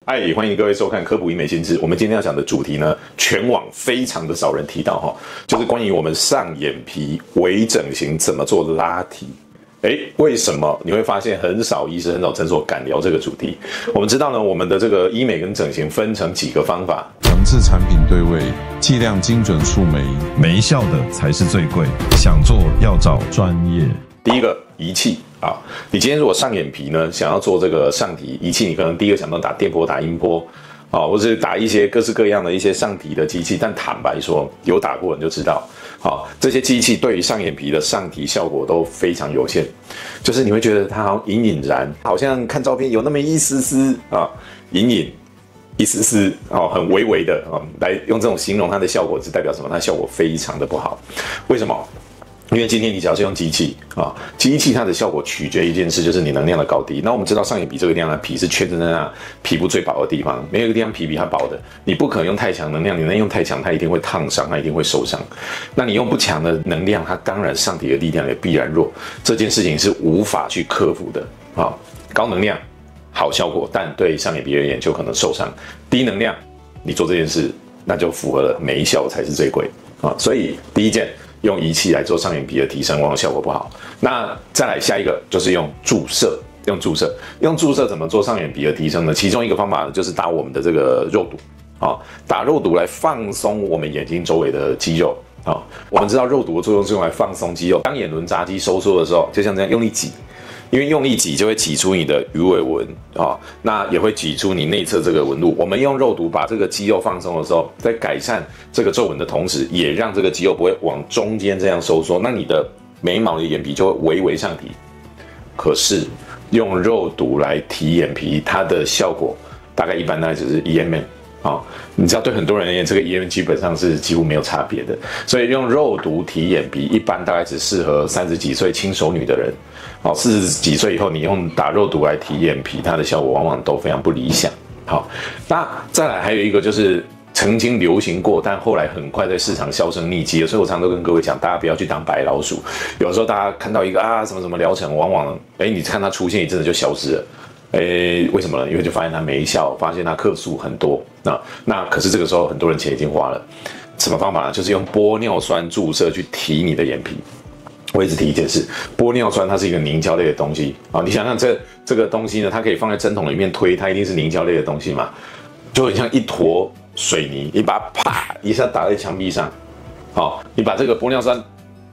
嗨，歡迎各位收看科普醫美新知。我們今天要講的主題呢，全網非常的少人提到哈，就是關於我們上眼皮微整形怎麼做拉提。為什麼你會發現很少醫生、很少診所敢聊這個主題？我們知道呢，我們的這個醫美跟整形分成幾個方法：層次、產品對位、劑量精準術眉，沒效的才是最貴。想做要找專業。第一個儀器啊，你今天如果上眼皮呢，想要做這個上提儀器，你可能第一個想到打電波、打音波啊，或者是打一些各式各樣的一些上提的機器。但坦白說，有打過你就知道，好，這些機器对於上眼皮的上提效果都非常有限，就是你會覺得它好像隱隱然，好像看照片有那麼一絲絲啊，隱隱一絲絲哦，很微微的啊，來用這種形容它的效果，是代表什麼？它的效果非常的不好，為什麼？因為今天你只要是用機器啊，機器它的效果取決於一件事，就是你能量的高低。那我們知道上眼皮這個地方的皮是圈在那皮膚最薄的地方，沒有一個地方皮比它薄的，你不可能用太強能量，你能用太強，它一定會燙傷，它一定會受傷。那你用不強的能量，它當然上提的力量也必然弱。這件事情是無法去克服的啊。高能量好效果，但對上眼皮而言就可能受傷。低能量你做這件事，那就符合了沒效才是最貴啊。所以第一件，用儀器來做上眼皮的提升，往往效果不好。那再來下一個就是用注射，用注射怎麼做上眼皮的提升呢？其中一個方法就是打我們的這個肉毒啊，打肉毒來放鬆我們眼睛周圍的肌肉啊。我們知道肉毒的作用是用來放鬆肌肉，當眼輪匝肌收縮的時候，就像這樣用力擠。因為用力擠就會擠出你的魚尾紋啊，那也會擠出你內側這個紋路。我們用肉毒把這個肌肉放鬆的時候，在改善這個皺紋的同時，也讓這個肌肉不會往中間這樣收縮，那你的眉毛的眼皮就會微微上提。可是用肉毒來提眼皮，它的效果大概只是 1mm。你知道对很多人而言，這個 1mm 基本上是幾乎沒有差別的，所以用肉毒提眼皮，一般大概只適合30幾歲輕熟女的人。40幾歲以後，你用打肉毒來提眼皮，它的效果往往都非常不理想。好，那再來還有一個就是曾經流行過，但後來很快在市場销聲匿跡了。所以我常常都跟各位講，大家不要去當白老鼠。有時候大家看到一個什麼什麼療程，往往你看它出現一陣子就消失了。為什麼呢？因為就發現它沒效，發現它客數很多。那可是這個時候很多人錢已經花了。什麼方法呢？就是用玻尿酸注射去提你的眼皮。我一直提一件事，玻尿酸它是一個凝膠類的東西啊。你想想這個東西呢，它可以放在針筒裡面推，它一定是凝膠類的東西嘛，就很像一坨水泥，你把它啪一下打在牆壁上，好，你把這個玻尿酸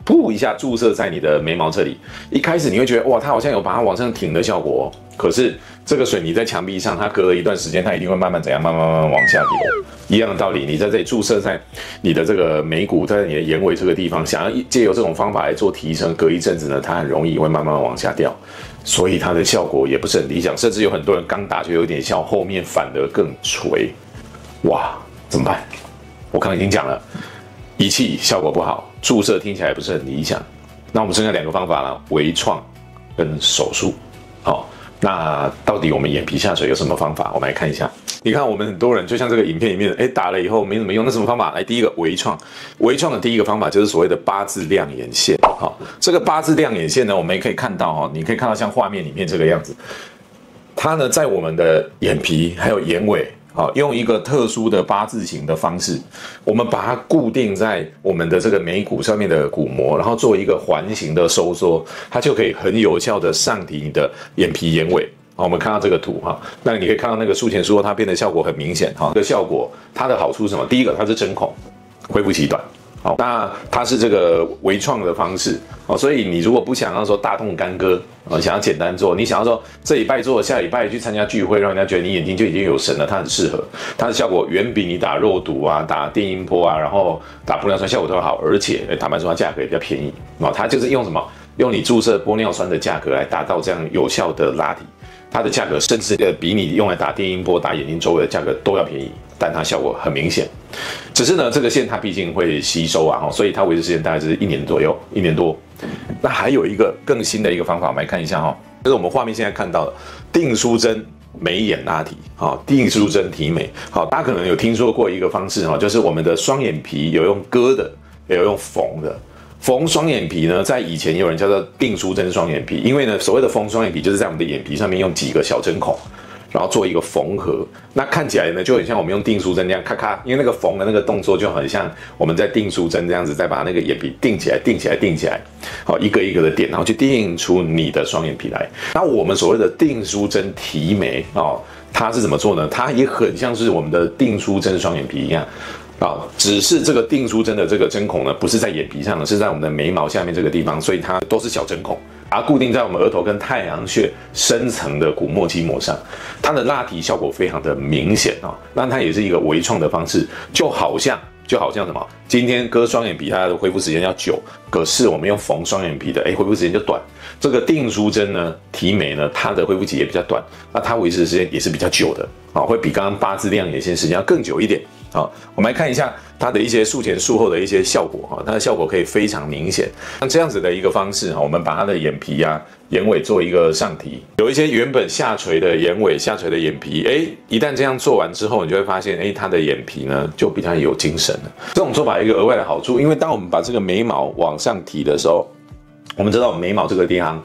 噗一下注射在你的眉毛這裡，一開始你會覺得哇，它好像有把它往上挺的效果可是這個水泥在牆壁上，它隔了一段時間，它一定會慢慢怎樣，慢慢往下流。一樣的道理，你在這裡注射在你的這個眉骨，在你的眼尾這個地方，想要借由這種方法來做提升，隔一陣子呢，它很容易會慢慢往下掉，所以它的效果也不是很理想，甚至有很多人剛打就有點效，後面反而更垂。哇，怎麼辦？我剛剛已經講了，儀器效果不好，注射聽起來不是很理想。那我們剩下兩個方法了，微創跟手術。好，那到底我們眼皮下垂有什麼方法？我們來看一下。你看，我們很多人就像這個影片裡面，打了以後沒怎麼用，那什麼方法？來，第一個微創，微創的第一個方法就是所謂的8字亮眼線。好，這個8字亮眼線呢，我們也可以看到你可以看到像畫面裡面這個樣子，它呢在我們的眼皮還有眼尾。用一個特殊的8字形的方式，我們把它固定在我們的這個眉骨上面的骨膜，然後做一個環形的收縮，它就可以很有效的上提你的眼皮眼尾。好，我們看到這個圖哈，那你可以看到那個術前術後它變得效果很明顯哈。这個效果它的好處是什麼？第一個，它是針孔，恢復期短。好，那它是這個微創的方式，所以你如果不想要說大動干戈，想要簡單做，你想要說這禮拜做，下禮拜去參加聚會，讓人家覺得你眼睛就已經有神了，它很適合，它的效果遠比你打肉毒啊、打電音波啊，然後打玻尿酸效果都好，而且坦白說它價格也比較便宜，它就是用什麼？用你注射玻尿酸的價格來達到這樣有效的拉提，它的價格甚至比你用來打電音波、打眼睛周圍的價格都要便宜，但它效果很明顯。只是呢，這個線它畢竟會吸收所以它維持時間大概是1年左右，1年多。那還有一個更新的一個方法，我們來看一下就是我們畫面現在看到的定書針眉眼拉提，定書針提眉。好，大家可能有聽說過一個方式就是我們的雙眼皮有用割的，也有用縫的。縫雙眼皮呢，在以前有人叫做定書針雙眼皮，因為呢，所謂的縫雙眼皮就是在我們的眼皮上面用幾個小針孔。然後做一個縫合，那看起來呢就很像我們用訂書針這樣咔咔，因為那個縫的那個動作就很像我們在訂書針這樣子，再把那個眼皮訂起來，好，一個一個的點，然後去訂出你的雙眼皮來。那我們所謂的訂書針提眉哦，它是怎麼做呢？它也很像是我們的訂書針雙眼皮一樣。只是這個訂書針的這個針孔呢，不是在眼皮上的，是在我們的眉毛下面這個地方，所以它都是小針孔，而固定在我們額頭跟太陽穴深層的骨膜肌膜上，它的拉提效果非常的明顯哦。那它也是一個微創的方式，就好像什麼？今天割雙眼皮，它的恢復時間要久，可是我們用縫雙眼皮的，恢復時間就短。這個訂書針呢，提眉呢，它的恢復期也比較短，那它維持的時間也是比較久的啊，會比剛剛八字亮眼線時間要更久一點。好，我們來看一下它的一些術前術後的一些效果哈，它的效果可以非常明顯。像這樣子的一個方式哈，我們把它的眼皮啊、眼尾做一個上提，有一些原本下垂的眼尾、下垂的眼皮，一旦這樣做完之後，你就会發現，它的眼皮呢就比較有精神了。這種做法有一個額外的好處，因為當我們把這個眉毛往上提的時候，我們知道眉毛這個地方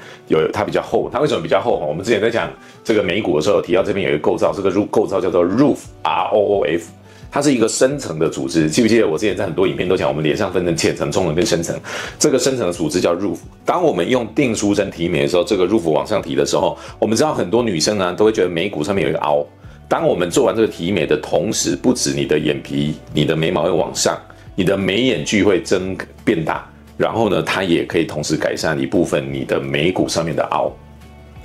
它比較厚，它為什麼比較厚？我們之前在講這個眉骨的時候有提到這邊有一個構造，這個構造叫做 roof，R-O-O-F。它是一個深層的組織，記不記得我之前在很多影片都講，我們臉上分成淺層、中層跟深層，這個深層的組織叫 roof。當我們用訂書針提眉的時候，這個 roof 往上提的時候，我們知道很多女生呢都會覺得眉骨上面有一個凹。當我們做完這個提眉的同時，不止你的眼皮、你的眉毛會往上，你的眉眼距會變大，然後呢，它也可以同時改善一部分你的眉骨上面的凹。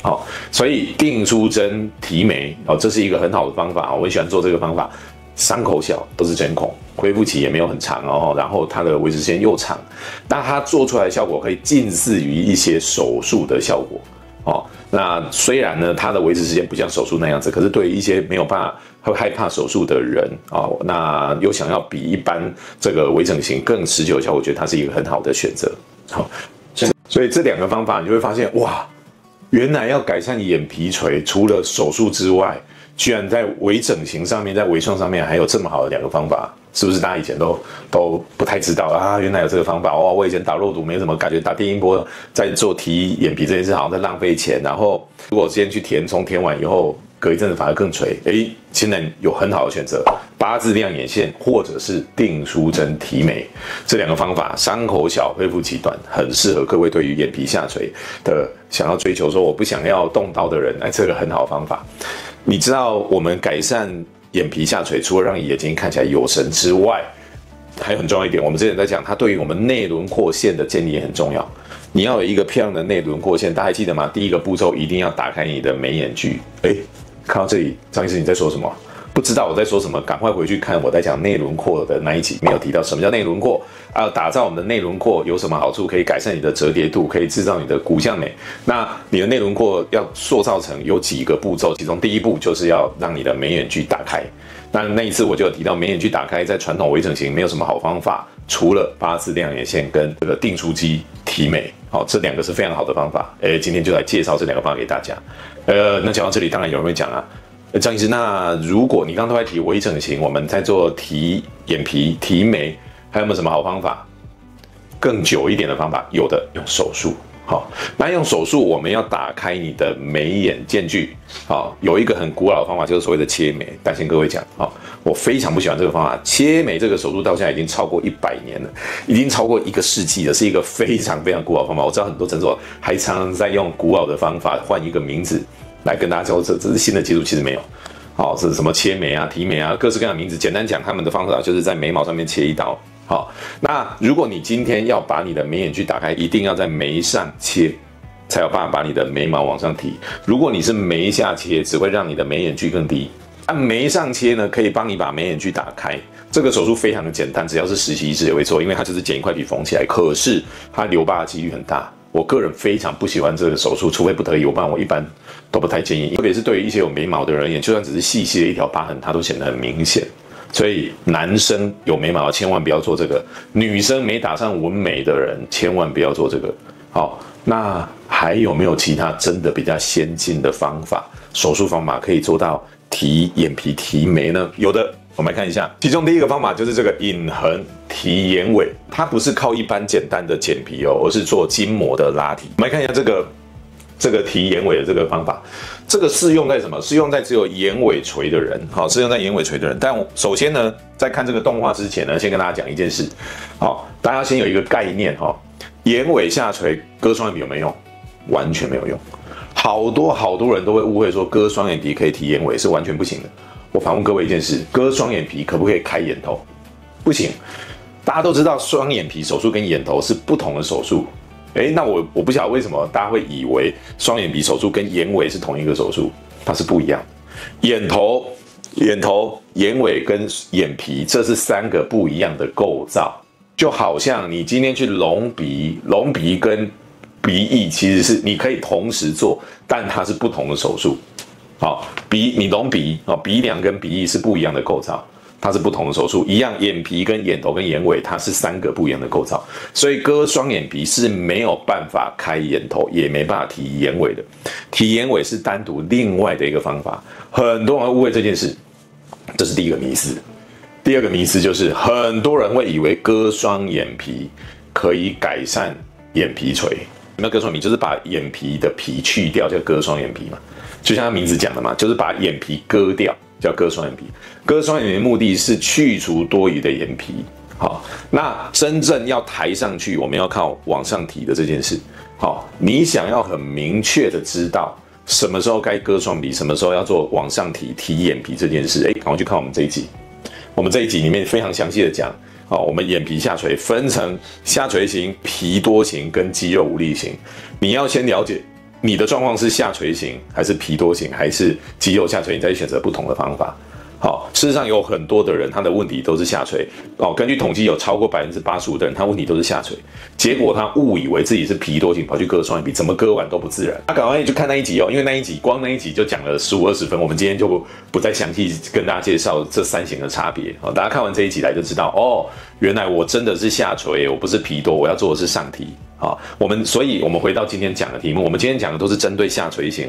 好，所以訂書針提眉這是一個很好的方法，我很喜歡做這個方法。傷口小，都是針孔，恢復期也沒有很長哦，然後它的維持時間又長，那它做出來的效果可以近似於一些手術的效果哦。那雖然呢，它的維持時間不像手術那樣子，可是對於一些沒有辦法會害怕手術的人哦，那又想要比一般這個微整形更持久的效果，我覺得它是一個很好的選擇。好，所以這兩個方法你就會發現，哇，原來要改善眼皮垂，除了手術之外，居然在微整形上面，在微創上面還有這麼好的兩個方法，是不是大家以前都不太知道啊？原來有這個方法哦！我以前打肉毒沒什麼感覺，打電音波在做提眼皮這件事好像在浪費錢。然後如果今天去填充，填完以後隔一陣子反而更垂，現在有很好的選擇，八字亮眼線或者是訂書針提眉這兩個方法，傷口小，恢復期短，很適合各位對於眼皮下垂的想要追求說我不想要動刀的人，這個很好的方法。你知道我們改善眼皮下垂，除了讓眼睛看起來有神之外，還有很重要一點，我們之前在講，它對於我們內輪廓線的建立也很重要。你要有一個漂亮的內輪廓線，大家還記得嗎？第一個步驟一定要打開你的眉眼距。看到這裡，張醫師你在說什麼？不知道我在說什麼，趕快回去看我在講內輪廓的那一集，沒有提到什麼叫內輪廓啊。打造我們的內輪廓有什麼好處？可以改善你的折疊度，可以制造你的骨相美。那你的內輪廓要塑造成有幾個步驟，其中第一步就是要讓你的眉眼距打開。那一次我就有提到眉眼距打開，在傳統微整形沒有什麼好方法，除了八字亮眼線跟這個訂書機提眉，好，這兩個是非常好的方法。今天就來介紹這兩個方法給大家。那講到這裡，當然有人會講啊。張醫師，那如果你剛剛都在提微整形，我們在做提眼皮、提眉，還有沒有什麼好方法？更久一點的方法，有的用手術。好，那用手術我們要打開你的眉眼間距。好，有一個很古老的方法，就是所謂的切眉。但先各位講，好，我非常不喜歡這個方法。切眉這個手術到現在已經超過100年了，已經超過1個世紀了，是一個非常非常古老的方法。我知道很多診所還常常在用古老的方法換一個名字來跟大家說，這是新的技術，其實沒有。好，這是什麼切眉啊、提眉啊，各式各樣的名字。簡單講，他們的方法就是在眉毛上面切一刀。好，那如果你今天要把你的眉眼距打開，一定要在眉上切，才有辦法把你的眉毛往上提。如果你是眉下切，只會讓你的眉眼距更低。眉上切呢，可以幫你把眉眼距打開。這個手術非常的簡單，只要是實習醫師也會做，因為它就是剪一塊皮縫起來。可是它留疤的幾率很大。我個人非常不喜歡這個手術，除非不得已，不然我一般都不太建議。特別是對於一些有眉毛的人而言，就算只是細細的一條疤痕，它都顯得很明顯。所以男生有眉毛千萬不要做這個，女生沒打上紋眉的人千萬不要做這個。好，那還有沒有其他真的比較先進的方法，手術方法可以做到提眼皮、提眉呢？有的，我們來看一下。其中第一個方法就是這個隱橫提眼尾，它不是靠一般簡單的剪皮哦，而是做筋膜的拉提。我們來看一下這個提眼尾的這個方法，這個適用在什麼？適用在只有眼尾垂的人，好，適用在眼尾垂的人。但首先呢，在看這個動畫之前呢，先跟大家講一件事，好，大家先有一個概念哈，眼尾下垂割双眼皮有沒有用？完全沒有用。好多人都會誤會說割雙眼皮可以提眼尾，是完全不行的。我反問各位一件事，割雙眼皮可不可以開眼頭？不行。大家都知道雙眼皮手術跟眼頭是不同的手術。那我不曉得為什麼大家會以為雙眼皮手術跟眼尾是同一個手術，它是不一樣的。眼頭、眼尾跟眼皮，這是3個不一樣的構造。就好像你今天去隆鼻跟鼻翼其實是你可以同時做，但它是不同的手術。好，你隆鼻鼻梁跟鼻翼是不一樣的構造。它是不同的手術，一樣眼皮跟眼頭跟眼尾，它是3個不一樣的構造，所以割雙眼皮是沒有辦法開眼頭，也沒辦法提眼尾的。提眼尾是單獨另外的一個方法，很多人誤會這件事，這是第一個迷思。第二個迷思就是很多人會以為割雙眼皮可以改善眼皮垂。有沒有割雙眼皮？就是把眼皮的皮去掉，叫割雙眼皮嘛。就像他名字講的嘛，就是把眼皮割掉，叫割雙眼皮。割雙眼皮的目的是去除多餘的眼皮。好，那真正要抬上去，我們要靠往上提的這件事。好，你想要很明確的知道什麼時候該割雙眼皮，什麼時候要做往上提眼皮這件事，趕快去看我們這一集。我們這一集裡面非常詳細的講，我們眼皮下垂分成下垂型、皮多型跟肌肉無力型。你要先了解你的狀況是下垂型還是皮多型還是肌肉下垂，你再選擇不同的方法。好，事實上有很多的人他的問題都是下垂。根據統計有超過85%的人他問題都是下垂，結果他誤以為自己是皮多型，跑去割雙眼皮，怎麼割完都不自然。他趕快去看那一集因為光那一集就講了15-20分，我們今天就不再詳細跟大家介紹這3型的差別。大家看完這一集來就知道原來我真的是下垂，我不是皮多，我要做的是上提。所以我們回到今天講的題目，我們今天講的都是針對下垂型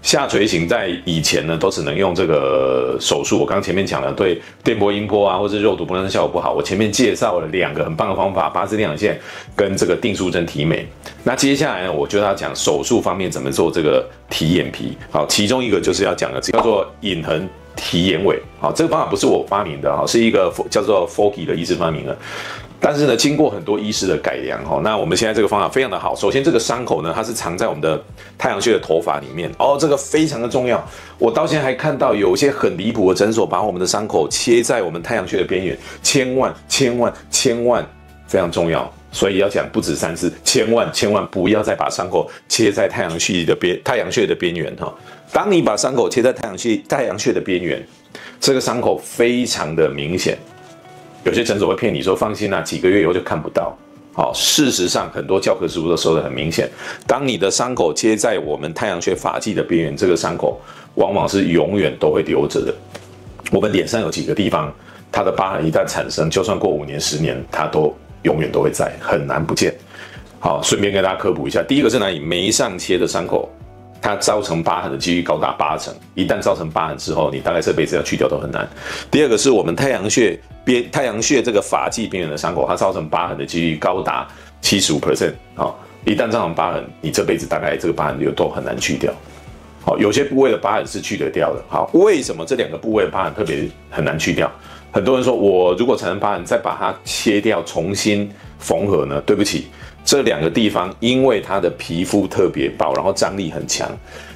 下垂型在以前呢都只能用這個手術。我剛前面講了，對電波音波或者肉毒不能效果不好。我前面介紹了2個很棒的方法，八字練陽線跟這個定書針提眉。那接下來呢，我就要講手術方面怎麼做這個提眼皮。好，其中一個就是要講的叫做隐橫提眼尾。好，這個方法不是我發明的，是一個叫做 Forky 的醫師發明的。但是呢，经過很多醫師的改良，那我們現在這個方法非常的好。首先，這個傷口呢，它是藏在我們的太陽穴的頭髮裡面，這個非常的重要。我到現在還看到有一些很離譜的診所，把我們的傷口切在我們太陽穴的邊緣，千萬非常重要。所以要講不止3次，千萬不要再把傷口切在太陽穴的邊緣哈。當你把傷口切在太陽穴的邊緣，這個傷口非常的明顯。有些診所會騙你說放心幾個月以後就看不到。好，事實上很多教科書都說得很明顯，當你的傷口切在我們太陽穴髮際的邊緣，這個傷口往往是永遠都會留着的。我們臉上有幾個地方，它的疤痕一旦產生，就算過5年10年，它都永遠都會在，很難不見。好，順便跟大家科普一下，第一個是哪裡？眉上切的傷口，它造成疤痕的幾率高達80%，一旦造成疤痕之後，你大概這輩子要去掉都很難。第二個是我們太陽穴這個髮際邊緣的傷口，它造成疤痕的幾率高達75%。好，一旦造成疤痕，你這輩子大概這個疤痕都很難去掉。好，有些部位的疤痕是去得掉的。好，為什麼這2個部位的疤痕特別很難去掉？很多人說，我如果產生疤痕，再把它切掉，重新縫合呢？對不起，這2個地方因為它的皮膚特別薄，然後張力很強，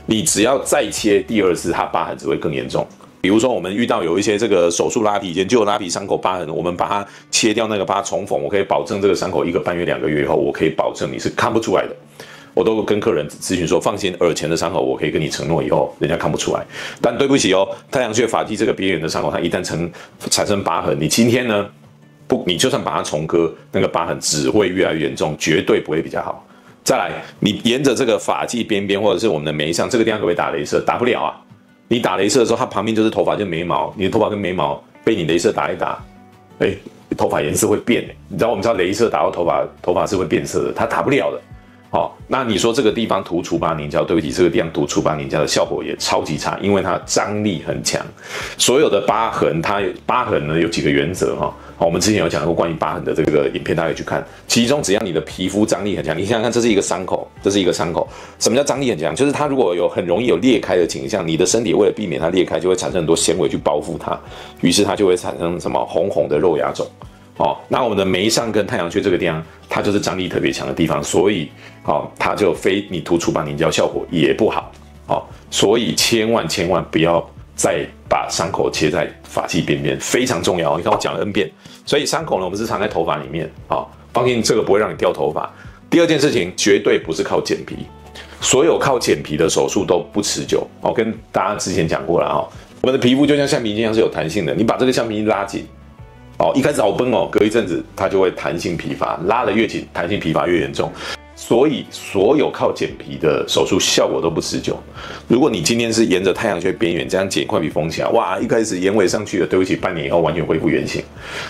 你只要再切第2次，它疤痕只會更嚴重。比如說，我們遇到有一些這個手術拉皮，研究拉皮傷口疤痕，我們把它切掉那個疤重縫，我可以保證這個傷口1個半月、2個月以後，我可以保證你是看不出來的。我都跟客人諮詢說，放心，耳前的傷口我可以跟你承諾，以後人家看不出来。但對不起太陽穴髮際這個邊緣的傷口，它一旦產生疤痕，你今天呢你就算把它重割，那個疤痕只會越來越嚴重，絕對不會比較好。再來，你沿着這個髮際邊邊或者是我們的眉上這個地方可不可以打雷射？打不了啊！你打雷射的時候，它旁邊就是頭髮，就是眉毛，你的頭髮跟眉毛被你雷射打一打，頭髮顏色會變。你知道雷射打到頭髮是會變色的，它打不了的。好，那你說這個地方塗除疤凝膠，對不起，這個地方塗除疤凝膠的效果也超級差，因為它張力很強。所有的疤痕，疤痕呢有幾個原則哈。我們之前有講過關於疤痕的這個影片，大家可以去看。其中只要你的皮膚張力很強，你想想看，這是一個傷口，這是一個傷口。什麼叫張力很強？就是它如果有很容易有裂開的傾向，你的身體為了避免它裂開，就會產生很多纖維去包覆它，於是它就會產生什麼紅紅的肉芽腫。哦，那我們的眉上跟太陽穴這個地方，它就是張力特別強的地方，所以它就你涂除疤凝膠效果也不好。所以千萬不要再把傷口切在髮際邊邊，非常重要。你看我講了 N 遍，所以傷口呢，我們是藏在頭髮裡面啊，放心，這個不會讓你掉頭髮。第二件事情，絕對不是靠剪皮，所有靠剪皮的手術都不持久。我跟大家之前講過了哈，我們的皮膚就像橡皮筋一樣是有彈性的，你把這個橡皮筋拉緊，一開始好繃隔一陣子它就會彈性疲乏，拉得越緊，彈性疲乏越嚴重。所以，所有靠剪皮的手術效果都不持久。如果你今天是沿着太陽穴邊緣這樣剪一塊皮縫起來，哇，一開始眼尾上去了，對不起，半年以後完全恢復原形。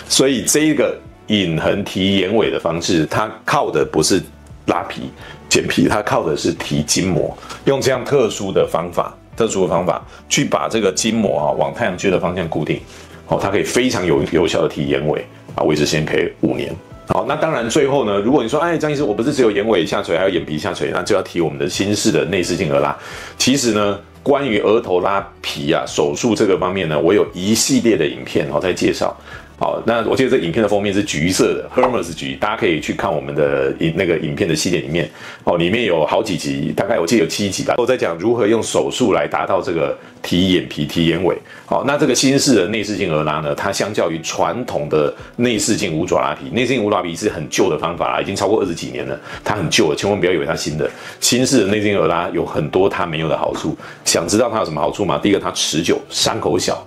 所以，這個隱橫提眼尾的方式，它靠的不是拉皮、剪皮，它靠的是提筋膜，用這樣特殊的方法去把這個筋膜往太陽穴的方向固定，它可以非常有效的提眼尾維持时間可以5年。好，那當然最後呢，如果你說，張醫師，我不是只有眼尾下垂，還有眼皮下垂，那就要提我們的新式的內視鏡額拉。其實呢，關於額頭拉皮手術這個方面呢，我有一系列的影片在介紹。好，那我記得這影片的封面是橘色的 Hermes 橘，大家可以去看我們的那個影片的系列裡面，裡面有好幾集，大概我記得有7集吧，都在講如何用手術來達到這個提眼皮、提眼尾。好，那这個新式的內視鏡額拉呢，它相較於傳統的內視鏡五爪拉皮，內視鏡五爪拉皮是很舊的方法啦，已經超過20幾年了，它很舊了，千萬不要以為它新的。新式的內視鏡額拉有很多它沒有的好處，想知道它有什麼好處嗎？第一個，它持久，傷口小。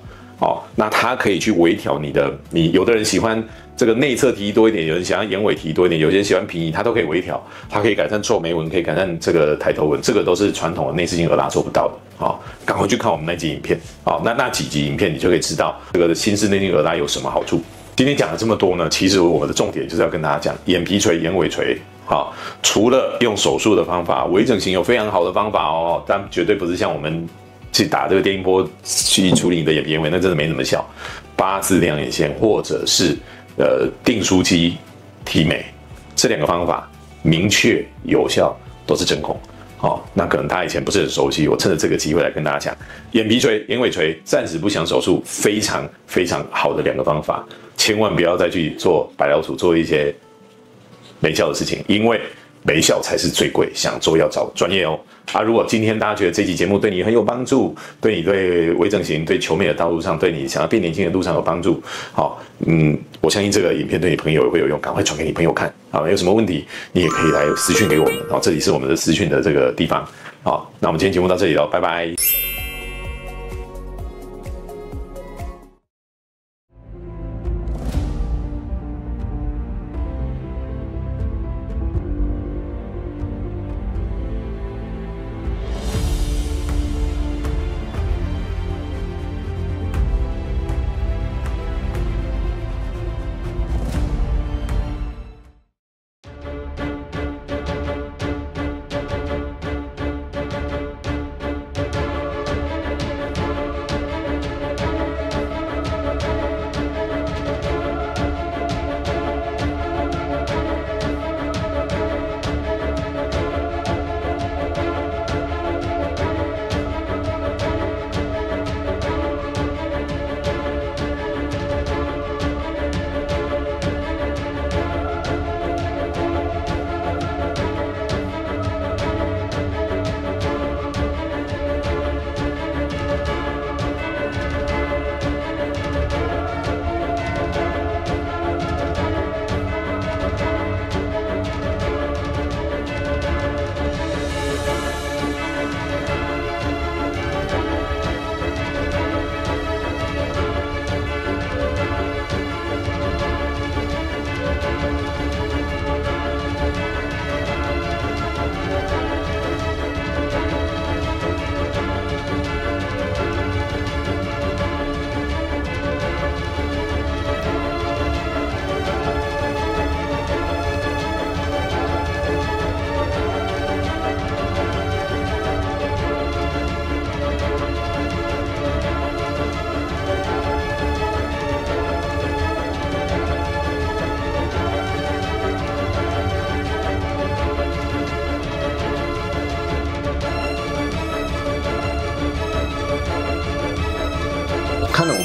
那它可以去微調你有的人喜歡這個內側提多一點，有人喜歡眼尾提多一點，有些人喜歡平移，它都可以微調，它可以改善皺眉紋，可以改善這個抬頭紋，這個都是傳統的內視鏡額拉做不到的。趕快去看我們那集影片，那幾集影片你就可以知道這個新式內視鏡額拉有什麼好處。今天講了這麼多呢，其實我們的重點就是要跟大家講眼皮垂、眼尾垂。除了用手術的方法，微整形有非常好的方法但絕對不是像我們去打這個電音波去處理你的眼皮眼尾，那真的沒那麼效。8字亮眼線或者是定書機提眉，這2個方法明確有效，都是真空。那可能大家以前不是很熟悉，我趁着這個機會來跟大家講，眼皮垂、眼尾垂暫時不想手術，非常非常好的2個方法，千萬不要再去做白老鼠，做一些沒效的事情，因為沒效才是最貴，想做要找專業如果今天大家覺得這期節目對你很有幫助，對你對微整形、對求美的道路上，對你想要變年輕的路上有幫助，我相信這個影片對你朋友也會有用，趕快傳給你朋友看。有什麼問題你也可以來私訊給我們，這裡是我們的私訊的這個地方。那我們今天節目到這裡了，拜拜。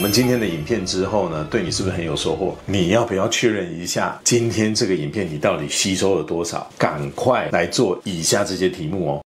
們今天的影片之後呢，對你是不是很有收穫？你要不要確認一下今天這個影片你到底吸收了多少？趕快來做以下這些題目哦。